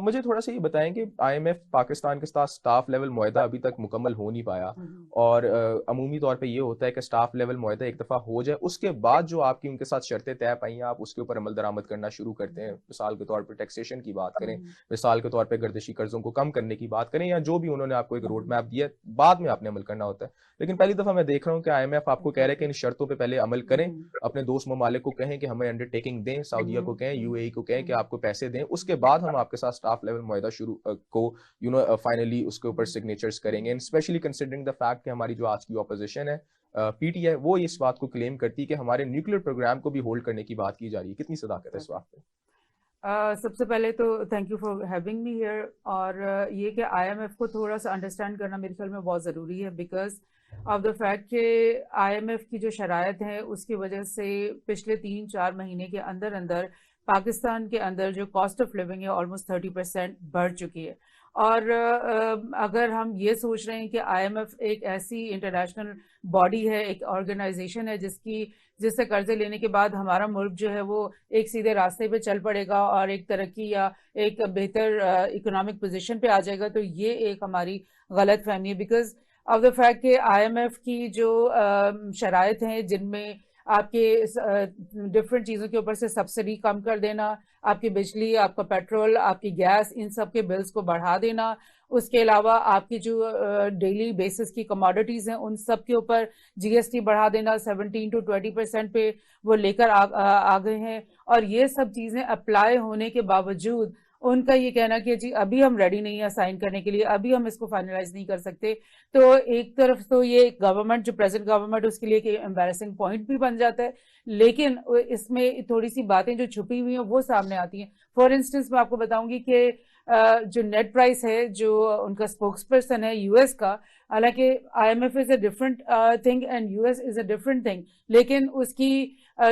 مجھے تھوڑا سا یہ بتائیں کہ آئی ایم ایف پاکستان کے ساتھ اسٹاف لیول معاہدہ ابھی تک مکمل ہو نہیں پایا، اور عمومی طور پہ یہ ہوتا ہے کہ اسٹاف لیول معاہدہ ایک دفعہ ہو جائے اس کے بعد جو آپ کی ان کے ساتھ شرطیں طے پائی ہیں آپ اس کے اوپر عمل درآمد کرنا شروع کرتے ہیں. مثال کے طور پہ ٹیکسیشن کی بات کریں، مثال کے طور پہ گردشی قرضوں کو کم کرنے کی بات کریں، یا جو بھی انہوں نے آپ کو ایک روڈ میپ دیا بعد میں آپ نے عمل کرنا ہوتا ہے. لیکن پہلی دفعہ میں دیکھ رہا ہوں کہ آئی ایم ایف آپ کو کہہ رہے ہیں کہ ان شرطوں پہ پہلے عمل کریں، اپنے دوست ممالک کو کہیں کہ ہمیں انڈر ٹیکنگ دیں، سعودیہ کو کہیں، یو اے ای کو کہیں کہ آپ کو پیسے دیں، اس کے بعد ہم آپ کے ساتھ اسٹاف لیول معاہدہ شروع کو فائنلی اس کے اوپر سگنیچرز کریں گے. And especially considering the fact کہ ہماری جو آج کی اپوزیشن ہے پی ٹی آئی، وہ اس بات کو کلیم کرتی ہے کہ ہمارے نیوکلیر پروگرام کو بھی ہولڈ کرنے کی بات کی جا رہی ہے. کتنی صداقت ہے اس بات پہ؟ سب سے پہلے تو thank you for having me here. اور یہ کہ آئی ایم ایف کو تھوڑا سا انڈرسٹینڈ کرنا میرے خیال میں بہت ضروری ہے، بیکاز آف دا فیکٹ کہ آئی ایم ایف کی جو شرائط ہیں اس کی وجہ سے پچھلے 3-4 مہینے کے اندر اندر پاکستان کے اندر جو کاسٹ آف لیونگ ہے آلموسٹ 30% بڑھ چکی ہے. اور اگر ہم یہ سوچ رہے ہیں کہ آئی ایم ایف ایک ایسی انٹرنیشنل باڈی ہے، ایک آرگنائزیشن ہے جس سے قرضے لینے کے بعد ہمارا ملک جو ہے وہ ایک سیدھے راستے پہ چل پڑے گا اور ایک ترقی یا ایک بہتر اکنامک پوزیشن پہ آ جائے گا، تو یہ ایک ہماری غلط فہمی ہے. بیکاز آف دا فیکٹ کہ آئی ایم ایف کی جو شرائط ہیں جن میں آپ کے ڈفرینٹ چیزوں کے اوپر سے سبسڈی کم کر دینا، آپ کی بجلی، آپ کا پیٹرول، آپ کی گیس، ان سب کے بلز کو بڑھا دینا، اس کے علاوہ آپ کی جو ڈیلی بیسس کی کموڈٹیز ہیں ان سب کے اوپر جی ایس ٹی بڑھا دینا 17-20% پہ وہ لے کر آ گئے ہیں. اور یہ سب چیزیں اپلائی ہونے کے باوجود ان کا یہ کہنا کہ جی ابھی ہم ریڈی نہیں ہیں سائن کرنے کے لیے، ابھی ہم اس کو فائنلائز نہیں کر سکتے. تو ایک طرف تو یہ گورنمنٹ جو پریزنٹ گورنمنٹ اس کے لیے ایک امبیرسنگ پوائنٹ بھی بن جاتا ہے، لیکن اس میں تھوڑی سی باتیں جو چھپی ہوئی ہیں وہ سامنے آتی ہیں. فار انسٹنس میں آپ کو بتاؤں گی کہ جو نیٹ پرائس ہے جو ان کا اسپوکس پرسن ہے یو ایس کا، حالانکہ I M F is a different thing and U S is a different thing, لیکن اس کی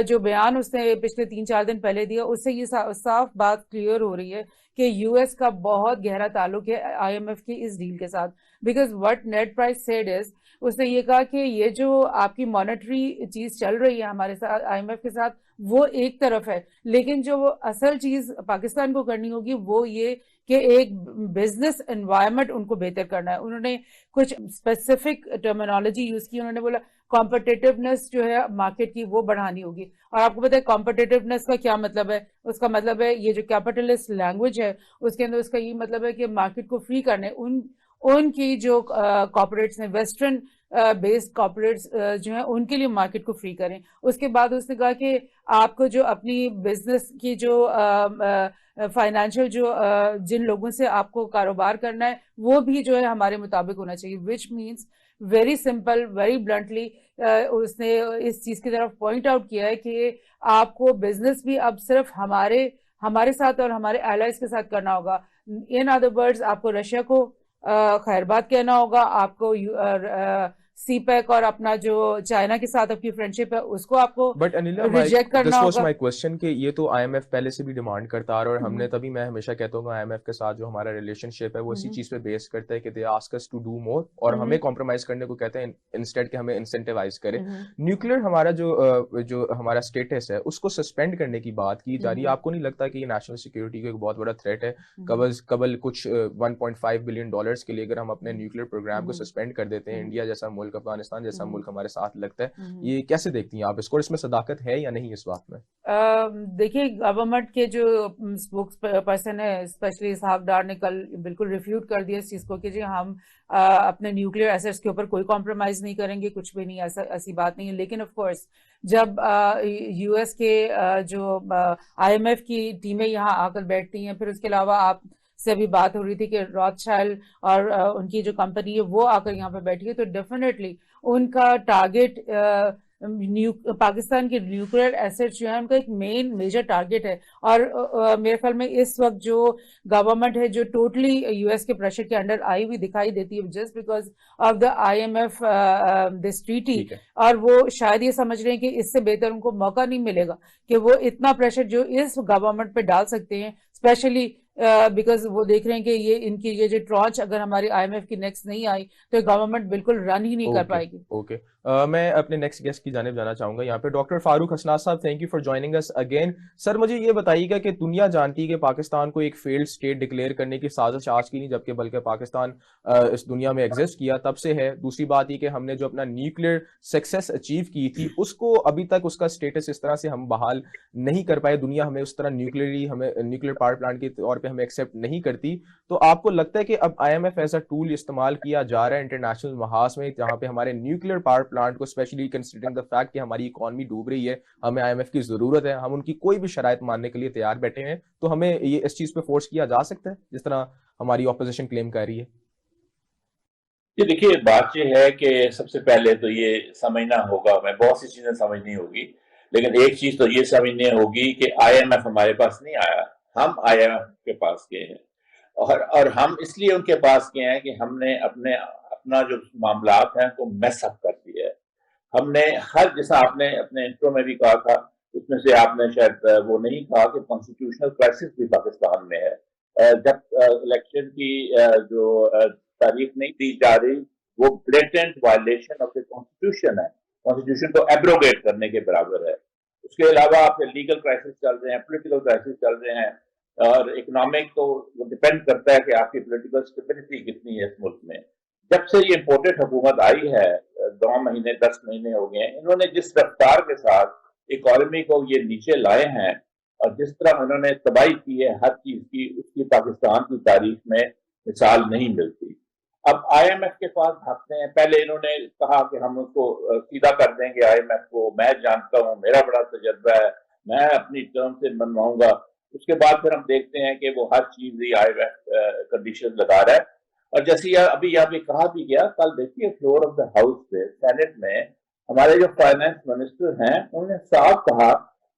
جو بیان اس نے پچھلے 3-4 دن پہلے دیا اس سے یہ صاف بات کلیئر ہو رہی ہے کہ یو ایس کا بہت گہرا تعلق ہے آئی ایم ایف کی اس ڈیل کے ساتھ. Because what net price said is, اس نے یہ کہا کہ یہ جو آپ کی مانیٹری چیز چل رہی ہے ہمارے ساتھ آئی ایم ایف کے ساتھ وہ ایک طرف ہے، لیکن جو اصل چیز پاکستان کو کرنی ہوگی وہ یہ کہ ایک بزنس انوائرمنٹ ان کو بہتر کرنا ہے. انہوں نے کچھ اسپیسیفک ٹرمینالوجی یوز کی، انہوں نے بولا کمپٹیٹیونیس جو ہے مارکیٹ کی وہ بڑھانی ہوگی. اور آپ کو پتہ ہے کمپٹیٹیونیس کا کیا مطلب ہے؟ اس کا مطلب ہے یہ جو کیپٹلسٹ لینگویج ہے اس کے اندر اس کا یہ مطلب ہے کہ مارکیٹ کو فری کرنے ان کی جو کارپوریٹس ہیں ویسٹرن بیسڈ کارپوریٹس جو ہیں ان کے لیے مارکیٹ کو فری کریں. اس کے بعد اس نے کہا کہ آپ کو جو اپنی بزنس کی جو فائنینشیل جو جن لوگوں سے آپ کو کاروبار کرنا ہے وہ بھی جو ہے ہمارے مطابق ہونا چاہیے، which means very simple very bluntly اس نے اس چیز کی طرف پوائنٹ آؤٹ کیا ہے کہ آپ کو بزنس بھی اب صرف ہمارے ساتھ اور ہمارے ایلائز کے ساتھ کرنا ہوگا. ان ادر ورڈز آپ کو رشیا کو خیر بات کہنا ہوگا، آپ کو سی پیک اور اپنا جو چائنا کے ساتھ آپ کی فرینڈشپ ہے اس کو آپ کو بٹ انیلا ریجیکٹ کرنا دس واز ہوگا. مائی کوشچن کہ یہ تو آئی ایم ایف پہلے سے بھی ڈیمانڈ کرتا آ رہا ہے، اور ہم نے تبھی میں ہمیشہ کہتا ہوں کہ آئی ایم ایف کے ساتھ جو ہمارا ریلیشن شپ ہے وہ اسی چیز پہ بیس کرتا ہے کہ they ask us to do more, اور ہمیں کمپرومائز کرنے کو کہتے ہیں انسٹیڈ کہ ہمیں انسینٹیوائز کرے. نیوکلیر ہمارا جو ہمارا اسٹیٹس ہے اس کو سسپینڈ کرنے کی بات کی جا رہی ہے. آپ کو نہیں لگتا کہ یہ نیشنل سیکورٹی کا ایک بہت بڑا تھریٹ ہے؟ قبل کچھ $1.5 بلین کے لیے اگر ہم اپنے نیوکلیر پروگرام کو سسپینڈ کر دیتے ہیں، انڈیا جیسا ملک، افغانستان جیسا ملک ہمارے ساتھ لگتا ہے، یہ کیسے دیکھتی ہیں آپ اس کو؟ اس میں صداقت ہے یا نہیں اس بات میں؟ دیکھیے گورنمنٹ کے جو اسپوکس پرسن ہے اسپیشلی اسحاق ڈار نے کل بالکل ریفیوٹ کر دیا اس چیز کو کہ جی ہم اپنے نیوکلیئر ایسٹس کے اوپر کوئی کمپرومائز نہیں کریں گے، کچھ بھی نہیں، ایسی بات نہیں ہے. لیکن آف کورس جب یو ایس کے جو آئی ایم ایف کی ٹیمیں یہاں آ کر بیٹھتی ہیں، پھر اس کے علاوہ آپ سے بھی بات ہو رہی تھی کہ رات چائلڈ اور ان کی جو کمپنی ہے وہ آ کر یہاں پہ بیٹھی ہے، تو ڈیفینیٹلی ان کا ٹارگیٹ پاکستان کے نیوکلیئر ایسٹ جو ہے ان کا ایک مین میجر ٹارگیٹ ہے. اور میرے خیال میں اس وقت جو گورنمنٹ ہے جو ٹوٹلی یو ایس کے پریشر کے انڈر آئی ہوئی دکھائی دیتی ہے just because of the I M F this treaty, اور وہ شاید یہ سمجھ رہے ہیں کہ اس سے بہتر ان کو موقع نہیں ملے گا کہ وہ اتنا پریشر جو اس گورنمنٹ پہ ڈال سکتے ہیں، اسپیشلی بیکاز وہ دیکھ رہے ہیں کہ یہ ان کی یہ جو ٹرانچ اگر ہماری آئی ایم ایف کی نیکسٹ نہیں آئی تو گورنمنٹ بالکل رن ہی نہیں کر پائے گی. اوکے میں اپنے نیکسٹ گیسٹ کی جانب جانا چاہوں گا یہاں پہ ڈاکٹر فاروق حسنات صاحب. Thank you for joining us again. Sir مجھے یہ بتائیے گا کہ دنیا جانتی ہے کہ پاکستان کو ایک فیلڈ اسٹیٹ ڈکلیئر کرنے کی سازش آج کی نہیں جبکہ بلکہ پاکستان اس دنیا میں ایگزسٹ کیا تب سے ہے. دوسری بات یہ کہ ہم نے جو اپنا نیوکلیئر سکسیس اچیو کی تھی اس کو ابھی تک اس کا اسٹیٹس اس طرح سے ہم بحال نہیں کر پائے. دنیا ہمیں اس طرح نیوکلیئر پاور پلانٹ کے طور پہ ہمیں ایکسیپٹ نہیں کرتی. تو آپ کو لگتا ہے کہ اب I M F as a tool استعمال کیا جا رہا ہے انٹرنیشنل محاذ میں جہاں پہ ہمارے نیوکلیئر پاور پلانٹ کو اسپیشلی کنسیڈرنگ دا فیکٹ کہ ہماری اکانومی ڈوب رہی ہے, ہمیں آئی ایم ایف کی ضرورت ہے, ہم ان کی کوئی بھی شرائط ماننے کے لیے تیار بیٹھے ہیں, تو ہمیں یہ اس چیز پہ فورس کیا جا سکتا ہے جس طرح ہماری اپوزیشن کلیم کر رہی ہے؟ یہ دیکھیے بات یہ ہے کہ سب سے پہلے تو یہ سمجھنا ہوگا, میں بہت سی چیزیں سمجھنی ہوگی, لیکن ایک چیز تو یہ سمجھنی ہوگی کہ آئی ایم ایف ہمارے پاس نہیں آیا, ہم آئی ایم ایف کے پاس گئے ہیں. اور ہم اس لیے ان کے پاس گئے ہیں کہ ہم نے اپنا جو معاملات ہیں کو میس اپ کر دیا ہے. ہم نے جیسا آپ نے اپنے انٹرو میں بھی کہا تھا, اس میں سے آپ نے شاید وہ نہیں کہا کہ کانسٹیٹیوشنل کرائسس بھی پاکستان میں ہے. جب الیکشن کی جو تاریخ نہیں دی جا رہی, وہ blatant violation of the constitution ہے, کانسٹیٹیوشن کو ایبروگیٹ کرنے کے برابر ہے. اس کے علاوہ آپ کے لیگل کرائسس چل رہے ہیں, پولیٹیکل کرائسس چل رہے ہیں, اور اکنامک تو وہ ڈپینڈ کرتا ہے کہ آپ کی پولیٹیکل اسٹیبلٹی کتنی ہے اس ملک میں. جب سے یہ امپورٹڈ حکومت آئی ہے, 9 مہینے 10 مہینے ہو گئے ہیں, انہوں نے جس رفتار کے ساتھ اکانومی کو یہ نیچے لائے ہیں اور جس طرح انہوں نے تباہی کی ہے ہر چیز کی, اس کی پاکستان کی تاریخ میں مثال نہیں ملتی. اب آئی ایم ایف کے پاس بھاگتے ہیں. پہلے انہوں نے کہا کہ ہم اس کو سیدھا کر دیں گے آئی ایم ایف کو, میں جانتا ہوں, میرا بڑا تجربہ ہے, میں اپنی ٹرم سے منواؤں گا. اس کے بعد پھر ہم دیکھتے ہیں کہ وہ ہر چیز ہی آئی ایم ایف کنڈیشن لگا رہا ہے. اور جیسے ابھی یہاں پہ کہا بھی گیا, کل دیکھیے فلور آف دا ہاؤس پہ سینٹ میں ہمارے جو فائنانس منسٹر ہیں انہوں نے صاف کہا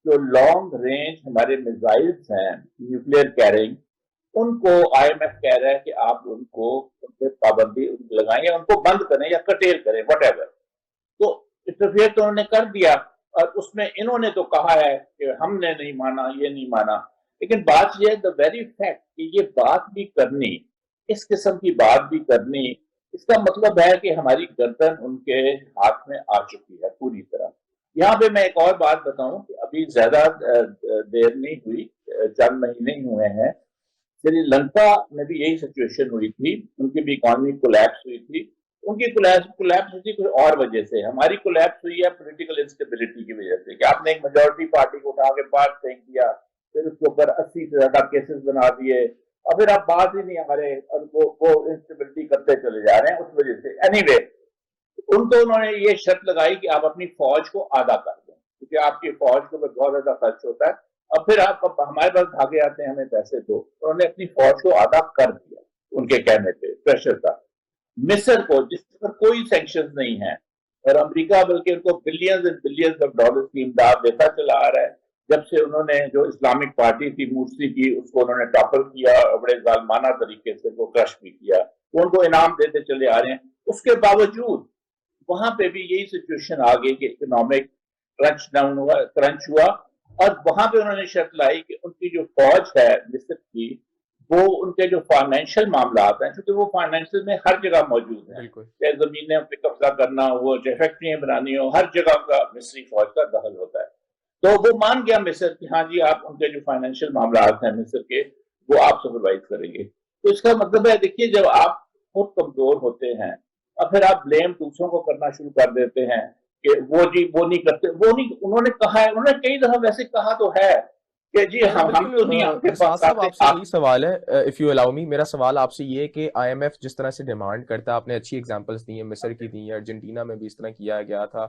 جو لانگ رینج ہمارے میزائلز ہیں نیوکلیئر کیرنگ, ان کو آئی ایم ایف کہہ رہا ہے کہ آپ ان پہ پابندی لگائیں یا ان کو بند کریں یا کٹیل کریں وٹ ایور. تو انٹرفیئر تو انہوں نے کر دیا, اور اس میں انہوں نے تو کہا ہے کہ ہم نے نہیں مانا, یہ نہیں مانا. لیکن بات یہ ہے دا ویری فیکٹ کہ یہ بات بھی کرنی, اس قسم کی بات بھی کرنی, اس کا مطلب ہے کہ ہماری گردن ان کے ہاتھ میں آ چکی ہے پوری طرح. یہاں پہ میں ایک اور بات بتاؤں کہ ابھی زیادہ دیر نہیں ہوئی, چند مہینے ہی ہوئے ہیں, سری لنکا میں بھی یہی سچویشن ہوئی تھی, ان کی بھی اکانومی کولیپس ہوئی تھی. ان کی کولیپس ہوئی تھی کوئی اور وجہ سے, ہماری کولیپس ہوئی ہے پولیٹیکل انسٹیبلٹی کی وجہ سے کہ آپ نے ایک میجورٹی پارٹی کو اٹھا کے باہر پھینک دیا, پھر اس کے اوپر 80 سے زیادہ کیسز بنا دیے, اور پھر آپ بات ہی نہیں ہمارے, اور وہ انسٹیبلٹی کرتے چلے جا رہے ہیں اس وجہ سے. اینی وے, انہوں نے یہ شرط لگائی کہ آپ اپنی فوج کو آدھا کر دیں, کیونکہ آپ کی فوج کو بہت زیادہ خرچ ہوتا ہے, اور پھر آپ ہمارے پاس بھاگے آتے ہیں ہمیں پیسے دو. انہوں نے اپنی فوج کو آدھا کر دیا ان کے کہنے پہ, پریشر تھا. مصر کو جس پر کوئی سینکشنز نہیں ہیں, اور امریکہ بلکہ ان کو billions and billions of dollars کی امداد دیتا چلا آ رہا ہے. جب سے انہوں نے جو اسلامک پارٹی تھی مورسی کی, اس کو انہوں نے ٹاپل کیا اور بڑے ظالمانہ طریقے سے وہ کرش بھی کیا, تو ان کو انعام دیتے چلے آ رہے ہیں. اس کے باوجود وہاں پہ بھی یہی سچویشن آ گئی کہ اکنامک کرنچ ہوا, اور وہاں پہ انہوں نے شرط لائی کہ ان کی جو فوج ہے مصر کی, وہ ان کے جو فائنینشیل معاملات ہیں, چونکہ وہ فائنینشیل میں ہر جگہ موجود ہیں, چاہے زمینیں پہ قبضہ کرنا ہو, چاہے فیکٹریاں بنانی ہو, ہر جگہ کا مصری فوج کا دخل ہوتا ہے. تو وہ مان گیا مصر کہ ہاں جی آپ ان کے جو فائنینشیل معاملات ہیں مصر کے, وہ آپ سپروائز کریں گے. تو اس کا مطلب ہے دیکھیے, جب آپ خود کمزور ہوتے ہیں اور پھر آپ بلیم دوسروں کو کرنا شروع کر دیتے ہیں کہ وہ جی وہ نہیں کرتے, وہ نہیں, انہوں نے کہا ہے, انہوں نے کئی دفعہ ویسے کہا تو ہے کہ جی ہم تو نہیں آپ کے پاس صاحب آپ سے یہی سوال ہے, اف یو الاؤ می, میرا سوال آپ سے یہ ہے کہ آئی ایم ایف جس طرح سے ڈیمانڈ کرتا ہے, آپ نے اچھی ایگزامپلس دی ہیں, مصر کی دی ہیں, ارجنٹینا میں بھی اس طرح کیا گیا تھا,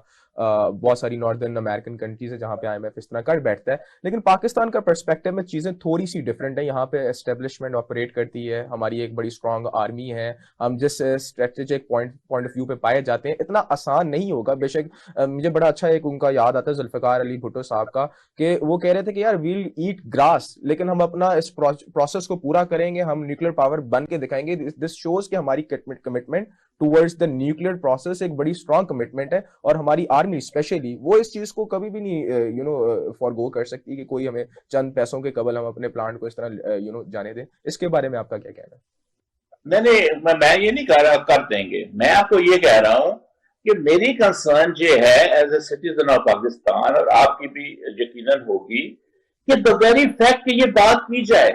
بہت ساری ناردرن امریکن کنٹریز ہیں جہاں پہ آئی ایم ایف اس طرح کر بیٹھتا ہے. لیکن پاکستان کا پرسپیکٹو میں چیزیں تھوڑی سی ڈفرینٹ ہیں. یہاں پہ اسٹیبلشمنٹ آپریٹ کرتی ہے, ہماری ایک بڑی اسٹرانگ آرمی ہے, ہم جس اسٹریٹجک پوائنٹ آف ویو پہ پائے جاتے ہیں, اتنا آسان نہیں ہوگا. بے شک مجھے بڑا اچھا ایک ان کا یاد آتا ہے ذوالفقار علی بھٹو صاحب کا, کہ وہ کہہ رہے تھے کہ یار ویل ایٹ گراس, لیکن ہم اپنا اس پروسیس کو پورا کریں گے, ہم نیوکلیر پاور بن کے دکھائیں گے. دس شوز کہ ہماری commitment towards the nuclear process ایک بڑی اسٹرانگ کمٹمنٹ ہے, اور ہماری آرمی اسپیشلی وہ اس چیز کو کبھی بھی نہیں فارگو کر سکتی کہ کوئی ہمیں چند پیسوں کے قبل ہم اپنے پلانٹ کو اس طرح جانے دیں. اس کے بارے میں آپ کا کیا کہنا ہے؟ نہیں, میں یہ نہیں کہہ رہا کر دیں گے, میں آپ کو یہ کہہ رہا ہوں کہ میری کنسرن یہ ہے as a citizen of Pakistan, اور آپ کی بھی یقیناً ہوگی، کہ دا ویری فیکٹ کہ یہ بات کی جائے،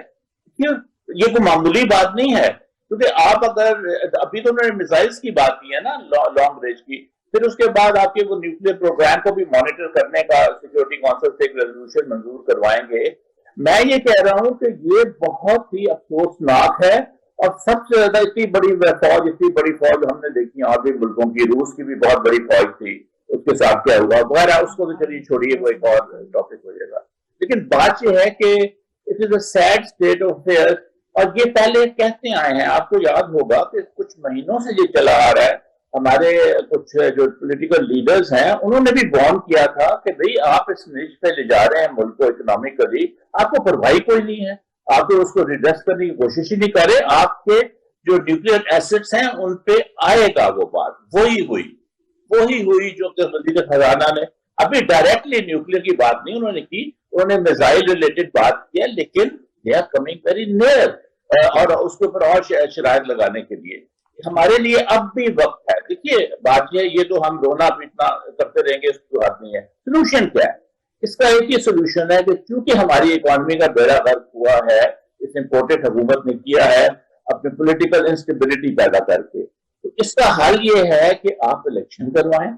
کیوں یہ کوئی معمولی بات نہیں ہے، کیونکہ آپ اگر ابھی تو انہوں نے میزائلز کی بات کی ہے نا، لانگ رینج کی، پھر اس کے بعد آپ کے وہ نیوکلیر پروگرام کو بھی مانیٹر کرنے کا سیکورٹی کونسل سے ایک ریزولوشن منظور کروائیں گے۔ میں یہ کہہ رہا ہوں کہ یہ بہت ہی افسوسناک ہے، اور سب سے زیادہ اتنی بڑی فوج ہم نے دیکھی اور بھی ملکوں کی، روس کی بھی بہت بڑی فوج تھی، اس کے ساتھ کیا ہوا وغیرہ، اس کو تو چلیے چھوڑیے، وہ ایک اور ٹاپک ہو جائے گا۔ لیکن بات یہ ہے کہ it is a sad state of affair, اور یہ پہلے کہتے آئے ہیں، آپ کو یاد ہوگا کہ کچھ مہینوں سے یہ چلا آ رہا ہے، ہمارے کچھ جو پولیٹیکل لیڈرز ہیں انہوں نے بھی وارن کیا تھا کہ بھئی آپ اس نیچ پہ لے جا رہے ہیں ملک کو اکنامکلی، آپ کو پرواہی کوئی نہیں ہے، آپ تو اس کو ریڈریس کرنے کی کوشش ہی نہیں کر رہے، آپ کے جو نیوکلیر ایسٹس ہیں ان پہ آئے گا وہ بات، وہی ہوئی جو کہ وزیر خزانہ نے ابھی ڈائریکٹلی نیوکلیر کی بات نہیں انہوں نے کی، انہوں نے میزائل ریلیٹڈ بات کیا، لیکن they are coming very near, اور اس کے اوپر اور شرائط لگانے کے لیے ہمارے لیے اب بھی وقت ہے۔ دیکھیے بات یہ تو ہم رونا پیٹنا کرتے رہیں گے، اس کی بات نہیں ہے۔ سولوشن کیا ہے؟ اس کا ایک ہی سولوشن ہے کہ چونکہ ہماری اکانومی کا بیڑا غرق ہوا ہے، اس امپورٹڈ حکومت نے کیا ہے اپنے پولیٹیکل انسٹیبلٹی پیدا کر کے، تو اس کا حل یہ ہے کہ آپ الیکشن کروائیں،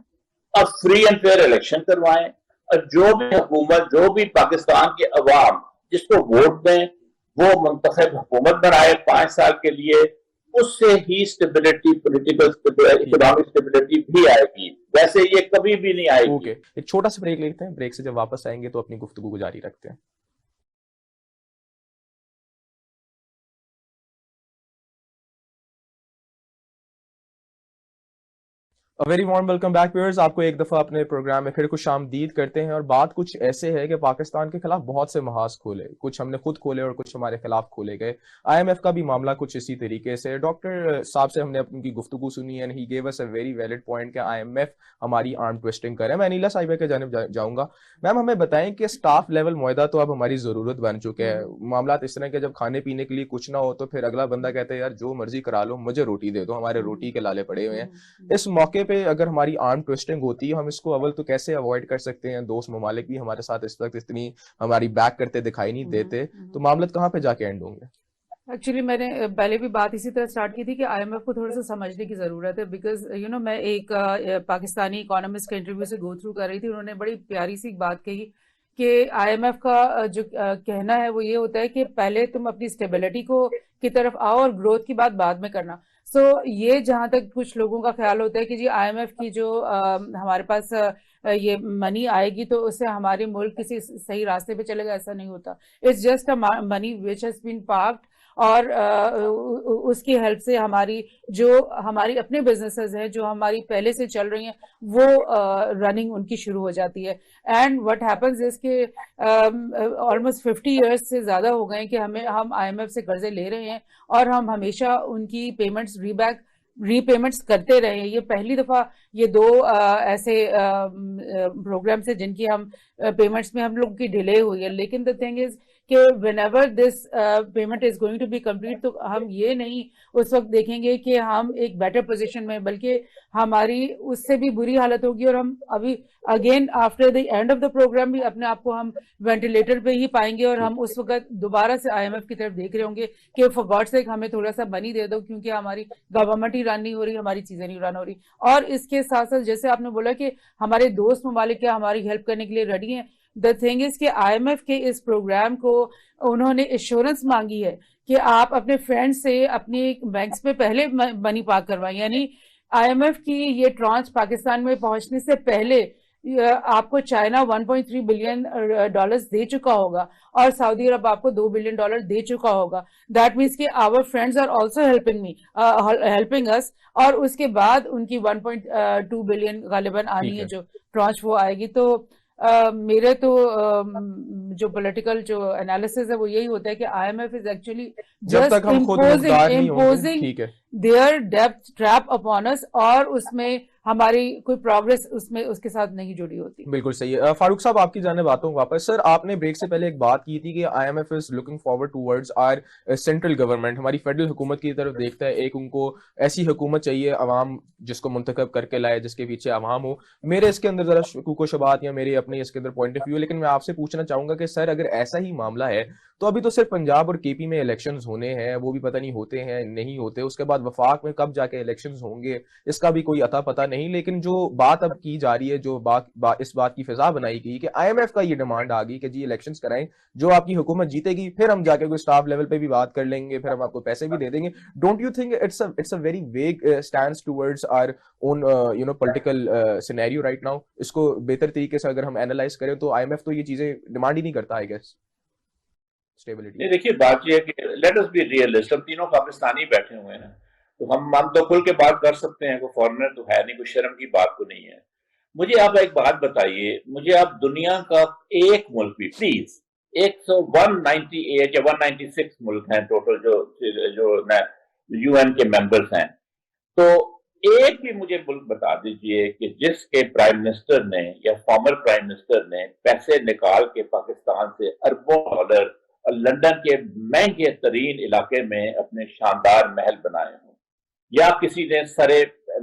اور فری اینڈ فیئر الیکشن کروائیں، اور جو بھی حکومت، جو بھی پاکستان کے عوام جس کو ووٹ دیں وہ منتخب حکومت بنائے 5 سال کے لیے، اس سے ہی اسٹیبلٹی، پولیٹیکل اکنامک اسٹیبلٹی بھی آئے گی، ویسے یہ کبھی بھی نہیں آئے گی۔ اوکے، ایک چھوٹا سا بریک لیتے ہیں، بریک سے جب واپس آئیں گے تو اپنی گفتگو کو جاری رکھتے ہیں۔ Very warm welcome back viewers, آپ کو ایک دفعہ اپنے پروگرام میں پھر خوش آمدید کرتے ہیں، اور بات کچھ ایسے ہے کہ پاکستان کے خلاف بہت سے محاذ کھولے، کچھ ہم نے خود کھولے اور کچھ ہمارے خلاف کھولے گئے۔ آئی ایم ایف کا بھی معاملہ کچھ اسی طریقے سے، ڈاکٹر صاحب سے ہم نے اپنی کی گفتگو سنی ہے، he give us a very valid point کہ آئی ایم ایف ہماری آرم ٹویسٹنگ کرے۔ میں انیلا صاحبہ کی جانب جاؤں گا۔ میم ہمیں بتائیں کہ اسٹاف لیول معاہدہ تو اب ہماری ضرورت بن چکے ہے، معاملات اس طرح کے جب کھانے پینے کے لیے کچھ نہ ہو تو پھر اگلا بندہ کہتا ہے یار جو مرضی کرا لو، مجھے روٹی دے دو، ہمارے روٹی کے لالے پڑے ہوئے ہیں۔ اس موقع پہ اگر ہماری آرم ٹویسٹنگ ہوتی ہے، ہم اس کو اول تو کیسے اوائڈ کر سکتے ہیں؟ دوست ممالک بھی ہمارے ساتھ اس وقت اتنی ہماری بیک کرتے دکھائی نہیں دیتے، تو معاملات کہاں پہ جا کے اینڈ ہوں گے؟ ایکچولی میں نے پہلے بھی بات اسی طرح سٹارٹ کی تھی کہ آئی ایم ایف کو تھوڑا سا سمجھنے کی ضرورت ہے، بیکاز میں ایک پاکستانی اکانومسٹ کے انٹرویو سے گو تھرو کر رہی تھی، انہوں نے بڑی پیاری سی بات کہی کہ آئی ایم ایف کا جو کہنا ہے وہ یہ ہوتا ہے کہ پہلے تم اپنی اسٹیبلٹی کی طرف آؤ اور گروتھ کی بات بعد میں کرنا۔ سو یہ جہاں تک کچھ لوگوں کا خیال ہوتا ہے کہ جی آئی ایم ایف کی جو ہمارے پاس یہ منی آئے گی تو اس سے ہمارے ملک کسی صحیح راستے پہ چلے گا، ایسا نہیں ہوتا۔ It's just a money which has been parked, اور اس کی ہیلپ سے ہماری اپنے بزنسز ہیں جو ہماری پہلے سے چل رہی ہیں وہ رننگ ان کی شروع ہو جاتی ہے۔ اینڈ وٹ ہیپنز از کہ آلموسٹ 50 ایئرس سے زیادہ ہو گئے کہ ہم آئی ایم ایف سے قرضے لے رہے ہیں، اور ہم ہمیشہ ان کی پیمنٹس ری پیمنٹس کرتے رہے ہیں۔ یہ پہلی دفعہ یہ 2 ایسے پروگرامس ہیں جن کی ہم پیمنٹس میں ہم لوگ کی ڈیلے ہوئی ہے، لیکن دا تھنگ از کہ whenever this payment is going to be complete، تو ہم یہ نہیں اس وقت دیکھیں گے کہ ہم ایک بیٹر پوزیشن میں، بلکہ ہماری اس سے بھی بری حالت ہوگی، اور ہم ابھی again after the end of the programme بھی اپنے آپ کو ہم وینٹیلیٹر پہ ہی پائیں گے، اور ہم اس وقت دوبارہ سے آئی ایم ایف کی طرف دیکھ رہے ہوں گے کہ فار گاڈ سیک ہمیں تھوڑا سا منی دے دو، کیونکہ ہماری گورنمنٹ ہی رن نہیں ہو رہی، ہماری چیزیں نہیں رن ہو رہی۔ اور اس کے ساتھ ساتھ جیسے آپ نے بولا کہ ہمارے دوست ممالک کیا ہماری ہیلپ کرنے کے لیے ریڈی ہیں، دا تھنگ از کہ آئی ایم ایف کے اس پروگرام کو انہوں نے ایشورنس مانگی ہے کہ آپ اپنے فرینڈ سے اپنی بینکس میں پہلے منی پارک کروائیں، یعنی آئی ایم ایف کی یہ ٹرانچ پاکستان میں پہنچنے سے پہلے آپ کو چائنا 1.3 بلین ڈالرز دے چکا ہوگا، اور سعودی عرب آپ کو $2 بلین دے چکا ہوگا۔ دیٹ مینس کہ our friends are also helping us, اور اس کے بعد ان کی 1.2 بلین غالباً آنی ہے جو ٹرانچ وہ آئے گی۔ تو میرے تو جو پولیٹیکل جو انالیسز ہے وہ یہی ہوتا ہے کہ I M F is actually جب تک ہم خود مقدار نہیں ہوں گے، ٹھیک ہے، their debt trap upon us, اور اس میں ہماری کوئی پروگرس اس میں اس کے ساتھ نہیں جڑی ہوتی. بالکل صحیح ہے. فاروق صاحب آپ کی جانب آتا ہوں واپس. سر آپ نے بریک سے پہلے ایک بات کی تھی کہ I M F is looking forward towards our central government, ہماری فیڈرل حکومت کی طرف دیکھتا ہے. ایک ان کو ایسی حکومت چاہیے عوام جس کو منتخب کر کے لائے, جس کے پیچھے عوام ہو. میرے اس کے اندر ذرا شکوک و شبہات یا میرے اپنے اس کے اندر پوائنٹ آف ویو, لیکن میں آپ سے پوچھنا چاہوں گا کہ سر اگر ایسا ہی معاملہ ہے تو ابھی تو صرف پنجاب اور کے پی میں الیکشنز ہونے ہیں, وہ بھی پتہ نہیں ہوتے ہیں نہیں ہوتے, اس کے بعد وفاق میں کب جا کے الیکشنز ہوں گے اس کا بھی کوئی عطا پتہ نہیں. لیکن جو بات اب کی جا رہی ہے, جو اس بات کی فضا بنائی گئی کہ آئی ایم ایف کا یہ ڈیمانڈ آ گئی کہ جی الیکشنز کرائیں, جو آپ کی حکومت جیتے گی پھر ہم جا کے کوئی اسٹاف لیول پہ بھی بات کر لیں گے, پھر ہم آپ کو پیسے بھی دے دیں گے. Don't you think it's a very vague stands towards our own political scenario right now? اس کو بہتر طریقے سے اگر ہم اینالائز کریں تو آئی ایم ایف تو یہ چیزیں ڈیمانڈ ہی نہیں کرتا آئی گیس اسٹیبلٹی. نہیں دیکھیے بات یہ ہے کہ لیٹ اس بی ریئلسٹ, ہم تینوں پاکستانی بیٹھے ہوئے ہیں تو ہم تو کھل کے بات کر سکتے ہیں, کوئی فارنر تو ہے نہیں, کوئی شرم کی بات تو نہیں ہے. مجھے آپ ایک بات بتائیے, مجھے آپ دنیا کا ایک ملک بھی پلیز, 198 یا 196 ملک ہیں ٹوٹل جو یو این کے ممبرز ہیں, تو ایک بھی مجھے ملک بتا دیجئے کہ جس کے پرائم منسٹر نے یا فارمر پرائم منسٹر نے پیسے نکال کے پاکستان سے اربوں ڈالر اور لندن کے مہنگے ترین علاقے میں اپنے شاندار محل بنائے ہوں, یا کسی نے سرے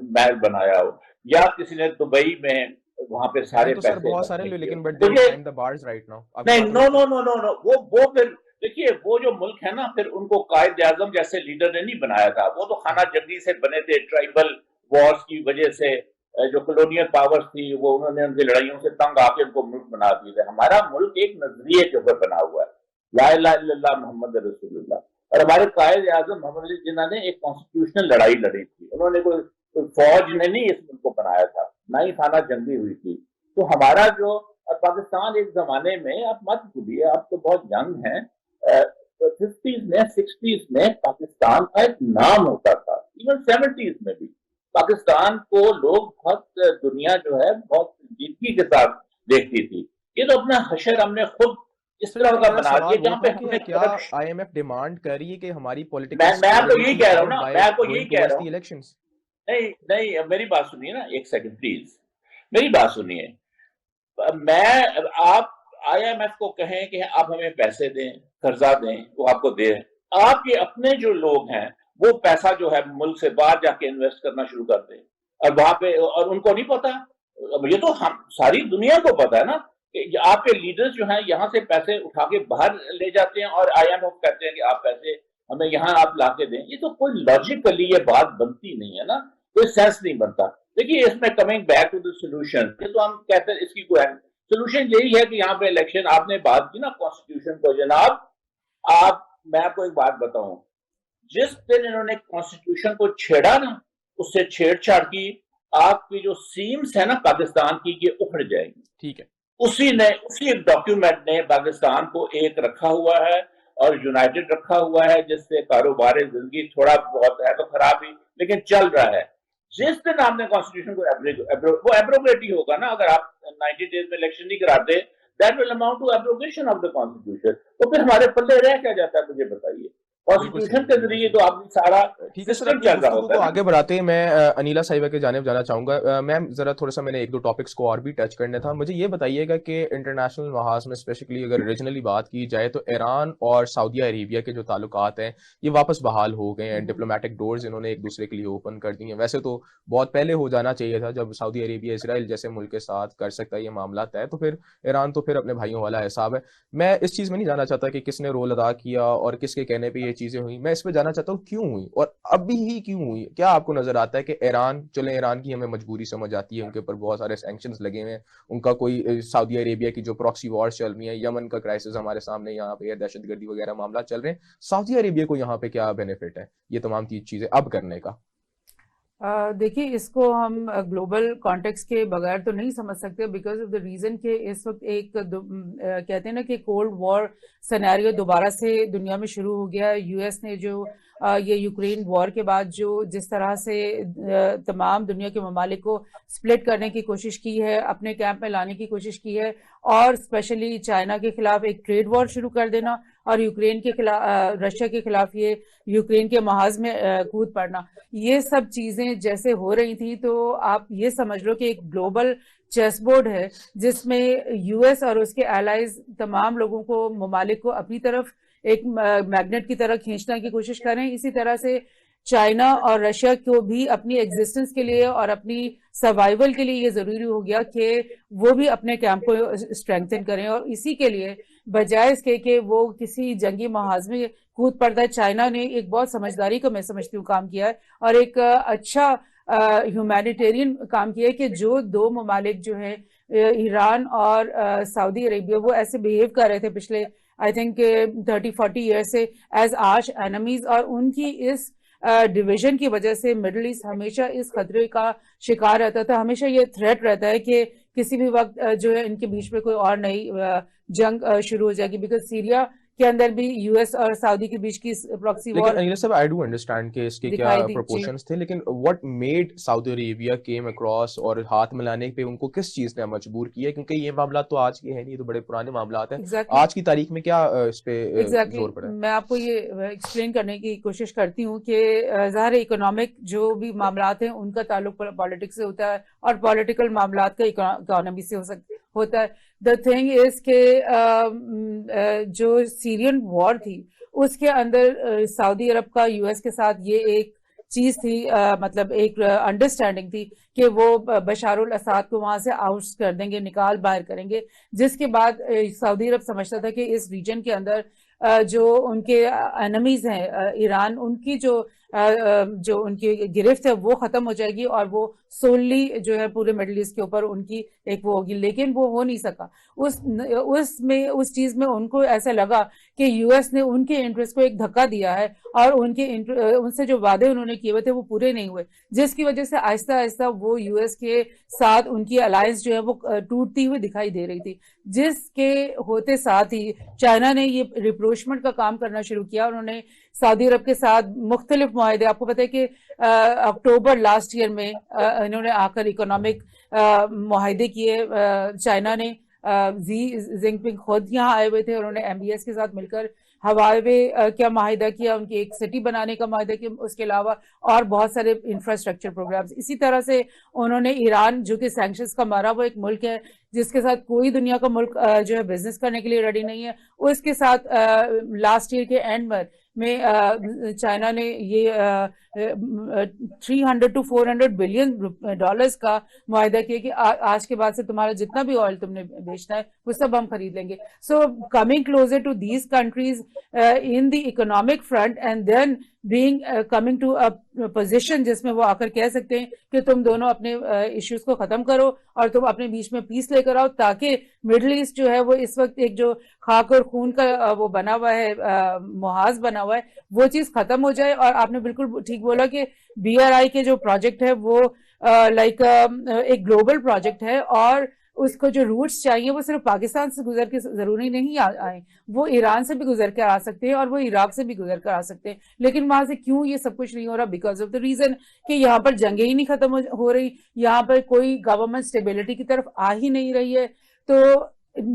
محل بنایا ہو, یا کسی نے دبئی میں وہاں پہ سارے پیسے بہت سارے, لیکن نہیں نو وہ پھر دیکھیے وہ جو ملک ہے نا, پھر ان کو قائد اعظم جیسے لیڈر نے نہیں بنایا تھا, وہ تو خانہ جنگی سے بنے تھے, ٹرائبل وارز کی وجہ سے جو کلونیل پاورز تھی وہ انہوں نے ان کی لڑائیوں سے تنگ آ کے ان کو ملک بنا دیے تھے. ہمارا ملک ایک نظریے کے اوپر بنا ہوا ہے, لا الہ الا اللہ محمد رسول اللہ, اور ہمارے قائد اعظم محمد علی جناح نے ایک کانسٹیٹیوشنل لڑائی لڑی تھی, انہوں نے کوئی فوج نے نہیں اس ملک کو بنایا تھا, نہ ہی خانہ جنگی ہوئی تھی. تو ہمارا جو پاکستان ایک زمانے میں, آپ مت بھولیے آپ تو بہت ینگ ہیں, 50s میں 60s میں پاکستان کا ایک نام ہوتا تھا, ایون 70s میں بھی پاکستان کو لوگ بہت دنیا جو ہے بہت سنجیدگی کے ساتھ دیکھتی تھی. یہ تو اپنا حشر ہم نے خود اس طرح کا بنا دیا جہاں پہ ہم نے کیا آئی ایم ایف ڈیمانڈ کر رہی ہے کہ ہماری پولیٹیکل میں تو یہی کہہ رہا ہوں نا, میں تو یہی کہہ رہا ہوں. الیکشنز نہیں میری بات سنیے نا, ایک سیکنڈ پلیز میری بات سنیے. میں آپ آئی ایم ایف کو کہیں کہ آپ ہمیں پیسے دیں, قرضہ دیں, وہ آپ کو دیں. آپ کے اپنے جو لوگ ہیں وہ پیسہ جو ہے ملک سے باہر جا کے انویسٹ کرنا شروع کر دیں, اور وہاں پہ, اور ان کو نہیں پتا, یہ تو ہم ساری دنیا کو پتا ہے نا کہ آپ کے لیڈرز جو ہیں یہاں سے پیسے اٹھا کے باہر لے جاتے ہیں, اور آئی ایم ایف کہتے ہیں کہ آپ پیسے ہمیں یہاں آپ لا کے دیں. یہ تو کوئی لاجیکلی یہ بات بنتی نہیں ہے نا, کوئی سینس نہیں بنتا. دیکھیے اس میں coming back to the solution, یہ تو ہم کہتے ہیں اس کی کوئی سولوشن یہی ہے کہ یہاں پہ الیکشن, آپ نے بات کی نا کانسٹیٹیوشن کو, جناب میں آپ کو ایک بات بتاؤں, جس دن انہوں نے کانسٹیٹیوشن کو چھیڑا نا, اس سے چھیڑ چھاڑ کی, آپ کی جو سیمز ہے نا پاکستان کی یہ اکھڑ جائیں گی. ٹھیک ہے, اسی ڈاکیومنٹ نے پاکستان کو ایک رکھا ہوا ہے اور یونائٹڈ رکھا ہوا ہے, جس سے کاروبار زندگی تھوڑا بہت ہے تو خراب ہی لیکن چل رہا ہے. جس دن آپ نے کانسٹیٹیوشن کو وہ ایبروگیٹ ہی ہوگا نا, اگر آپ 90 days میں الیکشن نہیں کراتے, that will amount to abrogation of the constitution. تو پھر ہمارے پلے رہ کیا جاتا ہے مجھے بتائیے. کانسٹیٹیوشن کے ذریعے تو آپ سارا سسٹم چل رہا ہوتا ہے. آگے بڑھاتے ہیں, میں انیلا صاحبہ کی جانب جانا چاہوں گا. میم ذرا تھوڑا سا میں نے ایک دو ٹاپکس کو اور بھی ٹچ کرنا تھا. مجھے یہ بتائیے گا کہ انٹرنیشنل محاذ میں اسپیشلی اگر ریجنلی بات کی جائے تو ایران اور سعودیہ عربیہ کے جو تعلقات ہیں یہ واپس بحال ہو گئے ہیں, ڈپلومیٹک ڈورز انہوں نے ایک دوسرے کے لیے اوپن کر دی ہیں. ویسے تو بہت پہلے ہو جانا چاہیے تھا, جب سعودی عربیہ اسرائیل جیسے ملک کے ساتھ کر سکتا ہے یہ معاملات ہے, تو پھر ایران تو پھر اپنے بھائیوں والا حساب ہے. میں اس چیز میں نہیں جانا چاہتا کہ کس نے رول ادا کیا اور کس کے کہنے پہ یہ چیزیں ہوئی, میں اس پہ جانا چاہتا ہوں کیوں ہوئی اور ابھی ہی کیوں ہوئی. کیا آپ کو نظر آتا ہے کہ ایران, چلیں ایران کی ہمیں مجبوری سمجھ آتی ہے, ان کے اوپر بہت سارے سینکشنز لگے ہوئے ہیں, ان کا کوئی سعودی عربیہ کی جو پراکسی وار چل رہی ہے, یمن کا کرائسس ہمارے سامنے, یہاں پہ دہشت گردی وغیرہ معاملات چل رہے ہیں, سعودی عربیہ کو یہاں پہ کیا بینیفٹ ہے یہ تمام چیزیں اب کرنے کا؟ دیکھیے اس کو ہم گلوبل کانٹیکس کے بغیر تو نہیں سمجھ سکتے, بیکاز آف دا ریزن کہ اس وقت ایک کہتے ہیں نا کہ کولڈ وار سینیریو دوبارہ سے دنیا میں شروع ہو گیا. یو ایس نے جو یہ یوکرین وار کے بعد جو جس طرح سے تمام دنیا کے ممالک کو سپلٹ کرنے کی کوشش کی ہے, اپنے کیمپ میں لانے کی کوشش کی ہے, اور اسپیشلی چائنا کے خلاف ایک ٹریڈ وار شروع کر دینا, اور یوکرین کے خلاف رشیا کے خلاف یہ یوکرین کے محاذ میں کود پڑنا, یہ سب چیزیں جیسے ہو رہی تھیں تو آپ یہ سمجھ لو کہ ایک گلوبل چیس بورڈ ہے جس میں یو ایس اور اس کے الائز تمام لوگوں کو, ممالک کو اپنی طرف ایک میگنیٹ کی طرح کھینچنے کی کوشش کریں. اسی طرح سے چائنا اور رشیا کو بھی اپنی ایگزسٹنس کے لیے اور اپنی سروائیول کے لیے یہ ضروری ہو گیا کہ وہ بھی اپنے کیمپ کو اسٹرینگتھن کریں, اور اسی کے لیے بجائے اس کے کہ وہ کسی جنگی محاذ میں کود پڑتا ہے, چائنا نے ایک بہت سمجھداری کا میں سمجھتی ہوں کام کیا ہے, اور ایک اچھا ہیومینیٹیرین کام کیا ہے کہ جو دو ممالک جو ہیں ایران اور سعودی عربیہ, وہ ایسے بہیو کر رہے تھے پچھلے آئی تھنک 30-40 ایئر سے ایز آرچ اینمیز, اور ان کی اس ڈویژن کی وجہ سے مڈل ایسٹ ہمیشہ اس خطرے کا شکار رہتا تھا, ہمیشہ یہ تھریٹ رہتا ہے کہ کسی بھی وقت جو ہے ان کے بیچ میں کوئی اور نئی جنگ شروع ہو جائے گی, بیکاز سیریا کے اندر بھی یو ایس اور سعودی کے بیچ کی پراکسی وار. لیکن انیلا صاحب آئی ڈو انڈرسٹینڈ کہ اس کے کیا پروپورشنز تھے, لیکن what made Saudi Arabia came across اور ہاتھ ملانے پہ ان کو کس چیز نے مجبور کیا, کیونکہ یہ معاملات تو آج کے ہیں نہیں, یہ تو بڑے پرانے معاملات ہیں. آج کی تاریخ میں کیا اس پہ زور پڑا ہے؟ میں آپ کو یہ ایکسپلین کرنے کی کوشش کرتی ہوں کہ ظاہر اکنامک جو بھی معاملات ہیں ان کا تعلق پالیٹکس سے ہوتا ہے, اور پولیٹیکل معاملات کا اکانومی سے ہوتا ہے. دا تھنگ از کہ جو سیرین وار تھی اس کے اندر سعودی عرب کا یو ایس کے ساتھ یہ ایک چیز تھی, مطلب ایک انڈرسٹینڈنگ تھی کہ وہ بشار الاسد کو وہاں سے آؤٹ کر دیں گے, نکال باہر کریں گے, جس کے بعد سعودی عرب سمجھتا تھا کہ اس ریجن کے اندر جو ان کے انمیز ہیں ایران, ان کی جو ان کی گرفت ہے وہ ختم ہو جائے گی, اور وہ سوللی جو ہے پورے مڈل ایسٹ کے اوپر ان کی ایک وہ ہوگی. لیکن وہ ہو نہیں سکا. اس چیز میں ان کو ایسا لگا کہ یو ایس نے ان کے انٹرسٹ کو ایک دھکا دیا ہے, اور ان سے جو وعدے انہوں نے کیے ہوئے تھے وہ پورے نہیں ہوئے, جس کی وجہ سے آہستہ آہستہ وہ یو ایس کے ساتھ ان کی الائنس جو ہے وہ ٹوٹتی ہوئی دکھائی دے رہی تھی, جس کے ہوتے ساتھ ہی چائنا نے یہ ریپروچمنٹ کا کام کرنا شروع کیا. انہوں نے سعودی عرب کے ساتھ مختلف معاہدے, آپ کو پتہ ہے کہ اکتوبر لاسٹ ایئر میں انہوں نے آ کر اکنامک معاہدے کیے. چائنا نے زی جن پنگ خود یہاں آئے ہوئے تھے, انہوں نے ایم بی ایس کے ساتھ مل کر ہوائی وے کیا معاہدہ کیا, ان کی ایک سٹی بنانے کا معاہدہ کیا, اس کے علاوہ اور بہت سارے انفراسٹرکچر پروگرامز. اسی طرح سے انہوں نے ایران جو کہ سینکشنز کا مارا, وہ ایک ملک ہے جس کے ساتھ کوئی دنیا کا ملک جو ہے بزنس کرنے کے لیے ریڈی نہیں ہے, اس کے ساتھ لاسٹ ایئر کے اینڈ میں چائنا نے یہ $300 to $400 بلین کا معاہدہ کیا کہ آج کے بعد سے تمہارا جتنا بھی آئل تم نے بیچنا ہے وہ سب ہم خرید لیں گے. So coming closer to these countries in the economic front, and then coming to position جس میں وہ آ کر کہہ سکتے ہیں کہ تم دونوں اپنے ایشوز کو ختم کرو اور تم اپنے بیچ میں پیس لے کر آؤ, تاکہ مڈل ایسٹ جو ہے وہ اس وقت ایک جو خاک اور خون کا وہ بنا ہوا ہے, محاذ بنا ہوا ہے, وہ چیز ختم ہو جائے. اور آپ نے بالکل ٹھیک بولا کہ بی آر آئی کے جو پروجیکٹ ہے وہ لائک ایک گلوبل پروجیکٹ ہے, اور اس کو جو روٹس چاہیے وہ صرف پاکستان سے گزر کے ضروری نہیں آئیں, وہ ایران سے بھی گزر کر آ سکتے ہیں اور وہ عراق سے بھی گزر کر آ سکتے ہیں. لیکن وہاں سے کیوں یہ سب کچھ نہیں ہو رہا؟ بیکاز آف دا ریزن کہ یہاں پر جنگیں ہی نہیں ختم ہو رہی, یہاں پر کوئی گورنمنٹ اسٹیبلٹی کی طرف آ ہی نہیں رہی ہے. تو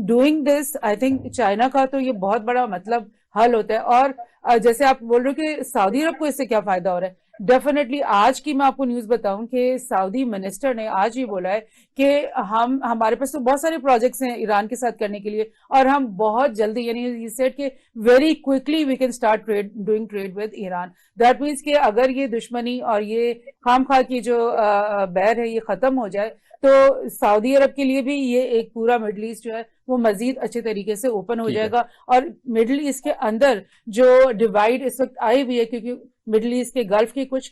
doing this I think China کا تو یہ بہت بڑا مطلب حل ہوتا ہے. اور جیسے آپ بول رہے ہو کہ سعودی عرب کو اس سے کیا فائدہ ہو رہا ہے, ڈیفینیٹلی آج کی میں آپ کو نیوز بتاؤں کہ سعودی منسٹر نے آج یہ بولا ہے کہ ہمارے پاس تو بہت سارے پروجیکٹس ہیں ایران کے ساتھ کرنے کے لیے, اور ہم بہت جلدی, یعنی یہ سیٹ کہ very quickly we can start doing trade with Iran. That means کہ اگر یہ دشمنی اور یہ خام خواہ کی جو بیر ہے یہ ختم ہو جائے تو سعودی عرب کے لیے بھی یہ ایک پورا مڈل ایسٹ جو ہے وہ مزید اچھے طریقے سے اوپن ہو جائے گا. اور مڈل ایسٹ کے اندر جو ڈیوائڈ اس وقت آئی ہوئی ہے, کیونکہ مڈل ایسٹ کے گلف کے کچھ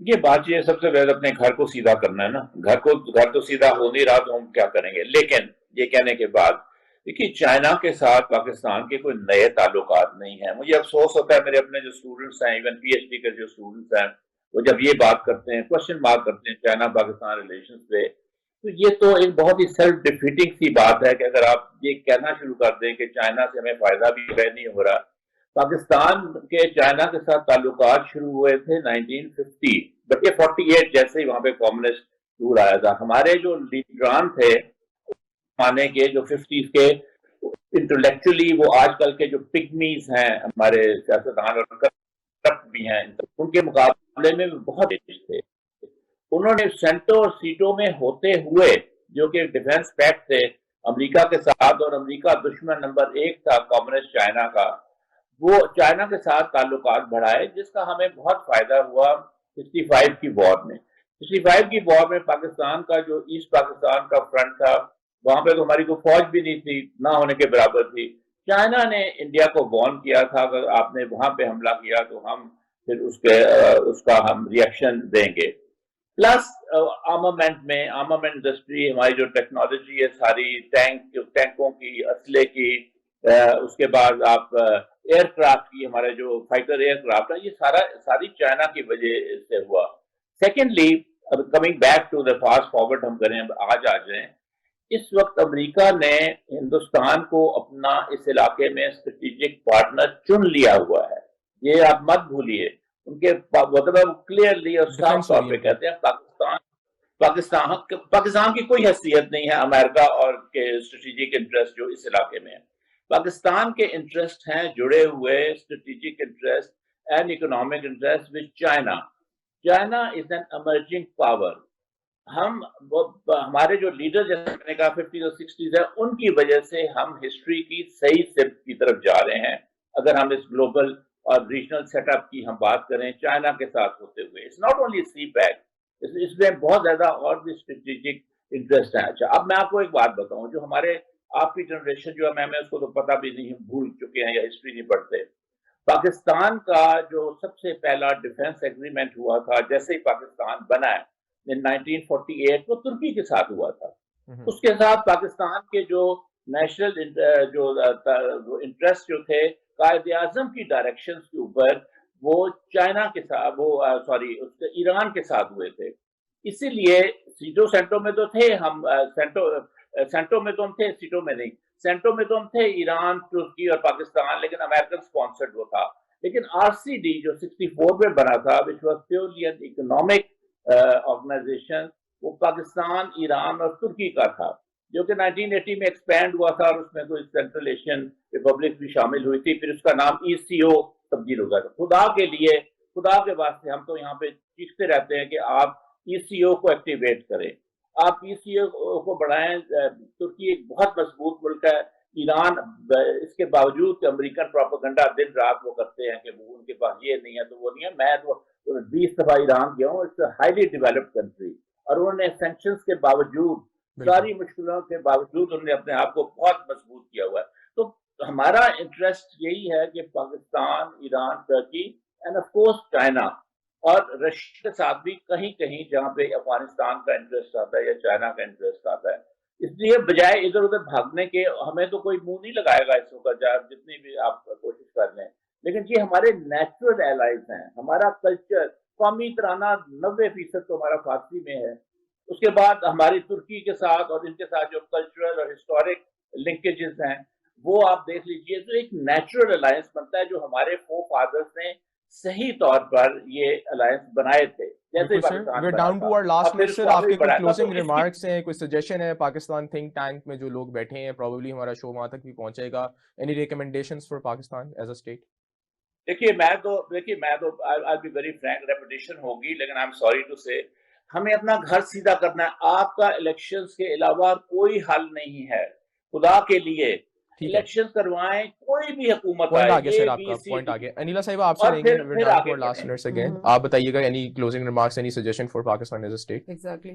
یہ بات یہ سب سے پہلے اپنے گھر کو سیدھا کرنا ہے نا. گھر تو سیدھا ہو نہیں رہا تو ہم کیا کریں گے. لیکن یہ کہنے کے بعد دیکھیے چائنا کے ساتھ پاکستان کے کوئی نئے تعلقات نہیں ہیں. مجھے افسوس ہوتا ہے میرے اپنے جو اسٹوڈنٹس ہیں ایون پی ایچ ڈی کے جو اسٹوڈنٹس ہیں وہ جب یہ بات کرتے ہیں کوشچن مارک کرتے ہیں چائنا پاکستان ریلیشنز پہ, تو یہ تو ایک بہت ہی سیلف ڈیفیٹنگ سی بات ہے کہ اگر آپ یہ کہنا شروع کر دیں کہ چائنا سے ہمیں فائدہ بھی نہیں ہو رہا. پاکستان کے چائنا کے ساتھ تعلقات شروع ہوئے تھے 1950 بلکہ 48 جیسے ہی وہاں پہ کمیونسٹ رول آیا تھا. ہمارے جو لیڈران تھے زمانے کے جو 50s کے انٹلیکچولی وہ آج کل کے جو پگمیز ہیں ہمارے سیاستدان اور کرپٹ بھی ہیں ان کے مقابلے میں بہت تیز تھے. انہوں نے سینٹوں اور سیٹوں میں ہوتے ہوئے جو کہ ڈیفنس پیکٹ تھے امریکہ کے ساتھ, اور امریکہ دشمن نمبر 1 تھا کمیونسٹ چائنا کا, وہ چائنا کے ساتھ تعلقات بڑھائے جس کا ہمیں بہت فائدہ ہوا 65 کی وار میں. 65 کی وار میں پاکستان کا جو ایسٹ پاکستان کا فرنٹ تھا وہاں پہ تو ہماری کوئی فوج بھی نہیں تھی, نہ ہونے کے برابر تھی. چائنا نے انڈیا کو وارن کیا تھا اگر آپ نے وہاں پہ حملہ کیا تو ہم پھر اس کا ہم ریئیکشن دیں گے. پلس آرمامنٹ انڈسٹری ہماری جو ٹیکنالوجی ہے ساری ٹینکوں کی اسلحے کی, اس کے بعد آپ ایئر کرافٹ کی ہمارے جو فائٹر ایئر کرافٹ ہے یہ ساری چائنا کی وجہ سے ہوا. Secondly coming back to the fast forward ہم کریں آج آ جائیں, اس وقت امریکہ نے ہندوستان کو اپنا اس علاقے میں اسٹریٹجک پارٹنر چن لیا ہوا ہے. یہ آپ مت بھولیے, ان کے مطلب کلیئرلی اور صاف طور پہ کہتے ہیں پاکستان کی کوئی حیثیت نہیں ہے امریکہ اور کے اسٹریٹجک انٹرسٹ جو اس علاقے میں ہے. پاکستان کے انٹرسٹ ہیں جڑے ہوئے strategic interest and economic interest with China. China is an emerging power. ہمارے جو لیڈر جیسے میں نے کہا 50s اور 60s ہے ان کی وجہ سے ہم ہسٹری کی صحیح سمت کی طرف جا رہے ہیں. اگر ہم اس گلوبل اور ریجنل سیٹ اپ کی ہم بات کریں چائنا کے ساتھ ہوتے ہوئے, it's not only CPEC, اس میں بہت زیادہ اور بھی اسٹریٹجک انٹرسٹ ہے. اچھا اب میں آپ کو ایک بات بتاؤں, جو ہمارے آپ کی جنریشن جو ہے میں اس کو تو پتہ بھی نہیں, بھول چکے ہیں یا ہسٹری نہیں پڑھتے. پاکستان کا جو سب سے پہلا ڈیفنس ایگریمنٹ ہوا تھا جیسے ہی پاکستان بنا ہے 1948 وہ ترکی کے ساتھ ہوا تھا. اس کے ساتھ پاکستان کے جو نیشنل جو انٹرسٹ جو تھے قائد اعظم کی ڈائریکشن کے اوپر وہ چائنا کے ساتھ ایران کے ساتھ ہوئے تھے. اسی لیے سینٹوں میں تو تھے ہم, سینٹوں میں تو ہم تھے, سیٹوں میں نہیں. سینٹوں میں تو ہم تھے ایران, ترکی اور پاکستان, لیکن امریکن سپانسرڈ وہ تھا. لیکن آر سی ڈی جو 64 میں بنا تھا which was purely an economic organization, وہ پاکستان, ایران اور ترکی کا تھا, جو کہ 1980 میں ایکسپینڈ ہوا تھا اور اس میں کوئی سینٹرل ایشین ریپبلک بھی شامل ہوئی تھی. پھر اس کا نام ECO تبدیل ہو گیا تھا. خدا کے واسطے ہم تو یہاں پہ چیختے رہتے ہیں کہ آپ ECO کو ایکٹیویٹ کریں, آپ ECO کو بڑھائیں. ترکی ایک بہت مضبوط ملک ہے. ایران اس کے باوجود کہ امریکن پروپیگنڈا دن رات وہ کرتے ہیں کہ ان کے پاس یہ نہیں ہے تو وہ نہیں ہے. میں تو 20 دفعہ ایران گیا ہوں, it's a highly developed country, اور انہوں نے سینکشنز کے باوجود ساری مشکلوں کے باوجود انہوں نے اپنے آپ کو بہت مضبوط کیا ہوا ہے. تو ہمارا انٹرسٹ یہی ہے کہ پاکستان, ایران, ترکی اینڈ آف کورس چائنا اور رشیا کے ساتھ بھی کہیں کہیں جہاں پہ افغانستان کا انٹرسٹ آتا ہے یا چائنا کا انٹرسٹ آتا ہے. اس لیے بجائے ادھر ادھر بھاگنے کے ہمیں تو کوئی منہ نہیں لگائے گا اس وقت جتنی بھی آپ کوشش کر لیں, لیکن یہ ہمارے نیچرل ایلائز ہیں. ہمارا کلچر, قومی ترانہ 90% تو ہمارا فارسی میں ہے. اس کے بعد ہماری ترکی کے ساتھ اور ان کے ساتھ جو کلچرل اور ہسٹورک لنکیجز ہیں وہ آپ دیکھ لیجئے, تو ایک نیچرل الائنس بنتا ہے جو ہمارے فادرز نے صحیح طور پر یہ الائنس بنائے تھے. جیسے we're down to our last minute sir, آپ کے کوئی closing remarks ہیں, کوئی suggestion ہے پاکستان think tank میں جو لوگ بیٹھے ہیں, probably ہمارا شو وہاں تک بھی پہنچے گا, any recommendations for Pakistan as a state? دیکھیے میں تو I'll be very frank, repetition ہوگی لیکن I'm sorry to say ہمیں اپنا گھر سیدھا کرنا ہے. آپ کا الیکشنز کے علاوہ کوئی حل نہیں ہے. خدا کے لیے الیکشن کروائیں, کوئی بھی حکومت آئے. انیلا صاحب آپ سے لیں گے last minutes again, آپ بتائیے گا any closing remarks, any suggestion for Pakistan as a state? Exactly.